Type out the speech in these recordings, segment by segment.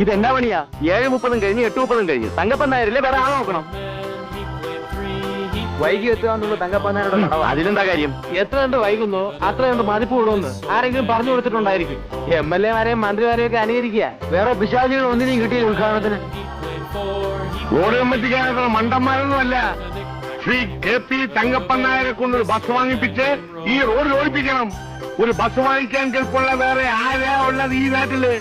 ഇതെന്നാ പണിയാ? 7:30 കഴിഞ്ഞ് 8:30 കഴിഞ്ഞ്. തങ്കപ്പൻ നായരില്ലേ വേറെ ആളെ നോക്കണം. വൈകി എത്തുകയെന്നുള്ള തങ്കപ്പൻ നായരുടെ കടവ. അതിലെന്താ കാര്യം? എത്ര കണ്ട് വൈകുന്നോ അത്ര കണ്ട് മതിപ്പ് വിടുമെന്ന് ആരെങ്കിലും പറഞ്ഞു കൊടുത്തിട്ടുണ്ടായിരിക്കും. MLA-മാരെയും മന്ത്രിമാരെയും ഒക്കെ അനുകരിക്കുക. വേറെ പിശാചികൾ ഒന്നിനും കിട്ടിയില്ല ഉദ്ഘാടനത്തിന്. റോഡ് കമ്മിറ്റിക്കാരൊക്കെ മണ്ടന്മാരൊന്നുമല്ല. ശ്രീ KP തങ്കപ്പൻ നായരെ കൊണ്ടൊരു ബസ് വാങ്ങിപ്പിച്ച് ഈ റോഡ് ഓടിപ്പിക്കണം. ഒരു ബസ് വാങ്ങിക്കാൻ കെൽപ്പുള്ള വേറെ ആരാ ഉള്ളത് ഈ നാട്ടില്?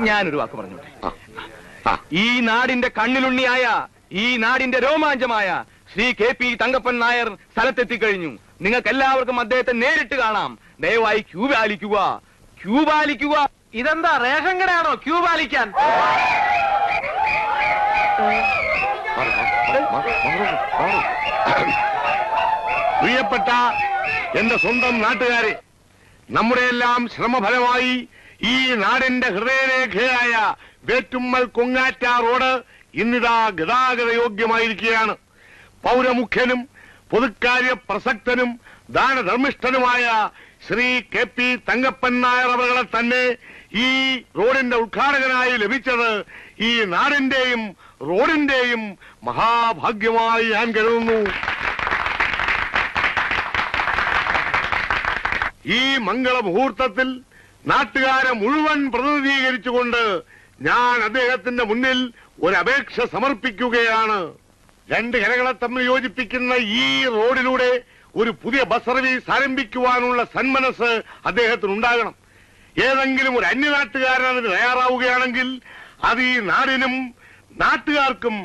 ഞാനൊരു വാക്ക് പറഞ്ഞു. ഈ നാടിന്റെ കണ്ണിലുണ്ണിയായ ഈ നാടിന്റെ രോമാഞ്ചമായ ശ്രീ KP തങ്കപ്പൻ നായർ സ്ഥലത്തെത്തിക്കഴിഞ്ഞു. നിങ്ങൾക്ക് എല്ലാവർക്കും അദ്ദേഹത്തെ നേരിട്ട് കാണാം. ദയവായി ക്യൂ പാലിക്കുക, ക്യൂ പാലിക്കുക. ഇതെന്താ റേഷൻ കടയാണോ ക്യൂ പാലിക്കാൻ? പ്രിയപ്പെട്ട എന്റെ സ്വന്തം നാട്ടുകാരെ, നമ്മുടെ എല്ലാം ശ്രമഫലമായി ഈ നാടിന്റെ ഹൃദയരേഖയായ വേറ്റുമ്മൽ കൊങ്ങാറ്റ റോഡ് ഇന്നിതാ ഗതാഗത യോഗ്യമായിരിക്കുകയാണ്. പൗരമുഖ്യനും പൊതുക്കാര്യ പ്രസക്തനും ദാനധർമ്മിഷ്ഠനുമായ ശ്രീ KP തങ്കപ്പൻ നായർ അവരെ തന്നെ ഈ റോഡിന്റെ ഉദ്ഘാടകനായി ലഭിച്ചത് ഈ നാടിന്റെയും റോഡിന്റെയും മഹാഭാഗ്യമായി ഞാൻ കരുതുന്നു. ഈ മംഗളമുഹൂർത്തത്തിൽ നാട്ടുകാരെ മുഴുവൻ പ്രതിനിധീകരിച്ചുകൊണ്ട് ഞാൻ അദ്ദേഹത്തിന്റെ മുന്നിൽ ഒരപേക്ഷ സമർപ്പിക്കുകയാണ്. രണ്ട് കരകളെ തമ്മിൽ യോജിപ്പിക്കുന്ന ഈ റോഡിലൂടെ ഒരു പുതിയ ബസ് സർവീസ് ആരംഭിക്കുവാനുള്ള സന്മനസ് അദ്ദേഹത്തിനുണ്ടാകണം. ഏതെങ്കിലും ഒരു അന്യനാട്ടുകാരൻ അതിന് തയ്യാറാവുകയാണെങ്കിൽ അത് ഈ നാടിനും നാട്ടുകാർക്കും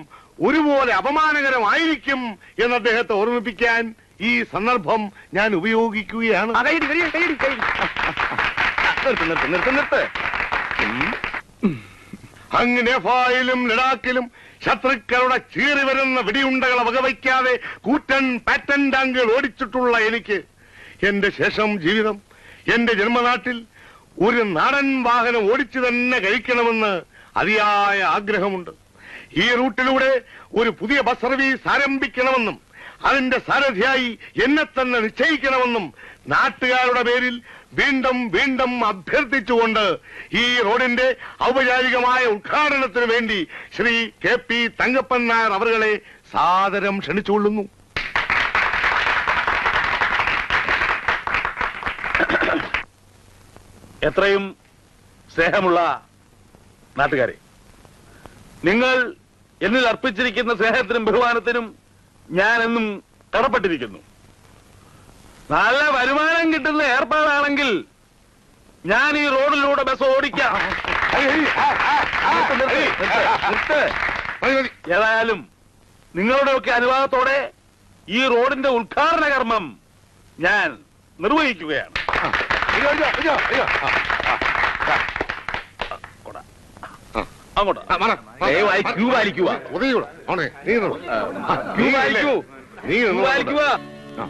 ഒരുപോലെ അപമാനകരമായിരിക്കും എന്ന് അദ്ദേഹത്തെ ഓർമ്മിപ്പിക്കാൻ ഈ സന്ദർഭം ഞാൻ ഉപയോഗിക്കുകയാണ്. അങ്ങ് നേപ്പാളിലും ലഡാക്കിലും ശത്രുക്കളുടെ ചീറി വരുന്ന വെടിയുണ്ടകളെ വകവയ്ക്കാതെ കൂറ്റൻ പാറ്റൻ ടാങ്കുകൾ ഓടിച്ചിട്ടുള്ള എനിക്ക് എന്റെ ശേഷം ജീവിതം എന്റെ ജന്മനാട്ടിൽ ഒരു നാടൻ വാഹനം ഓടിച്ചു തന്നെ കഴിക്കണമെന്ന് അതിയായ ആഗ്രഹമുണ്ട്. ഈ റൂട്ടിലൂടെ ഒരു പുതിയ ബസ് സർവീസ് ആരംഭിക്കണമെന്നും അതിന്റെ സാരഥിയായി എന്നെ തന്നെ നിശ്ചയിക്കണമെന്നും നാട്ടുകാരുടെ പേരിൽ വീണ്ടും വീണ്ടും അഭ്യർത്ഥിച്ചുകൊണ്ട് ഈ റോഡിന്റെ ഔപചാരികമായ ഉദ്ഘാടനത്തിന് വേണ്ടി ശ്രീ KP തങ്കപ്പൻ നായർ അവരെ സാദരം ക്ഷണിച്ചുകൊള്ളുന്നു. എത്രയും സ്നേഹമുള്ള നാട്ടുകാരെ, നിങ്ങൾ എന്നിൽ അർപ്പിച്ചിരിക്കുന്ന സ്നേഹത്തിനും ബഹുമാനത്തിനും ഞാൻ എന്നും കടപ്പെട്ടിരിക്കുന്നു. നല്ല വരുമാനം കിട്ടുന്ന ഏർപ്പാടാണെങ്കിൽ ഞാൻ ഈ റോഡിലൂടെ ബസ് ഓടിക്കാം. ഏതായാലും നിങ്ങളുടെയൊക്കെ അനുവാദത്തോടെ ഈ റോഡിന്റെ ഉദ്ഘാടന കർമ്മം ഞാൻ നിർവഹിക്കുകയാണ്. അങ്ങോട്ട് ദയവായി ക്യൂ പാലിക്കുക. ക്യൂ പാലിക്കൂ, ക്യൂ പാലിക്കുക. ആ,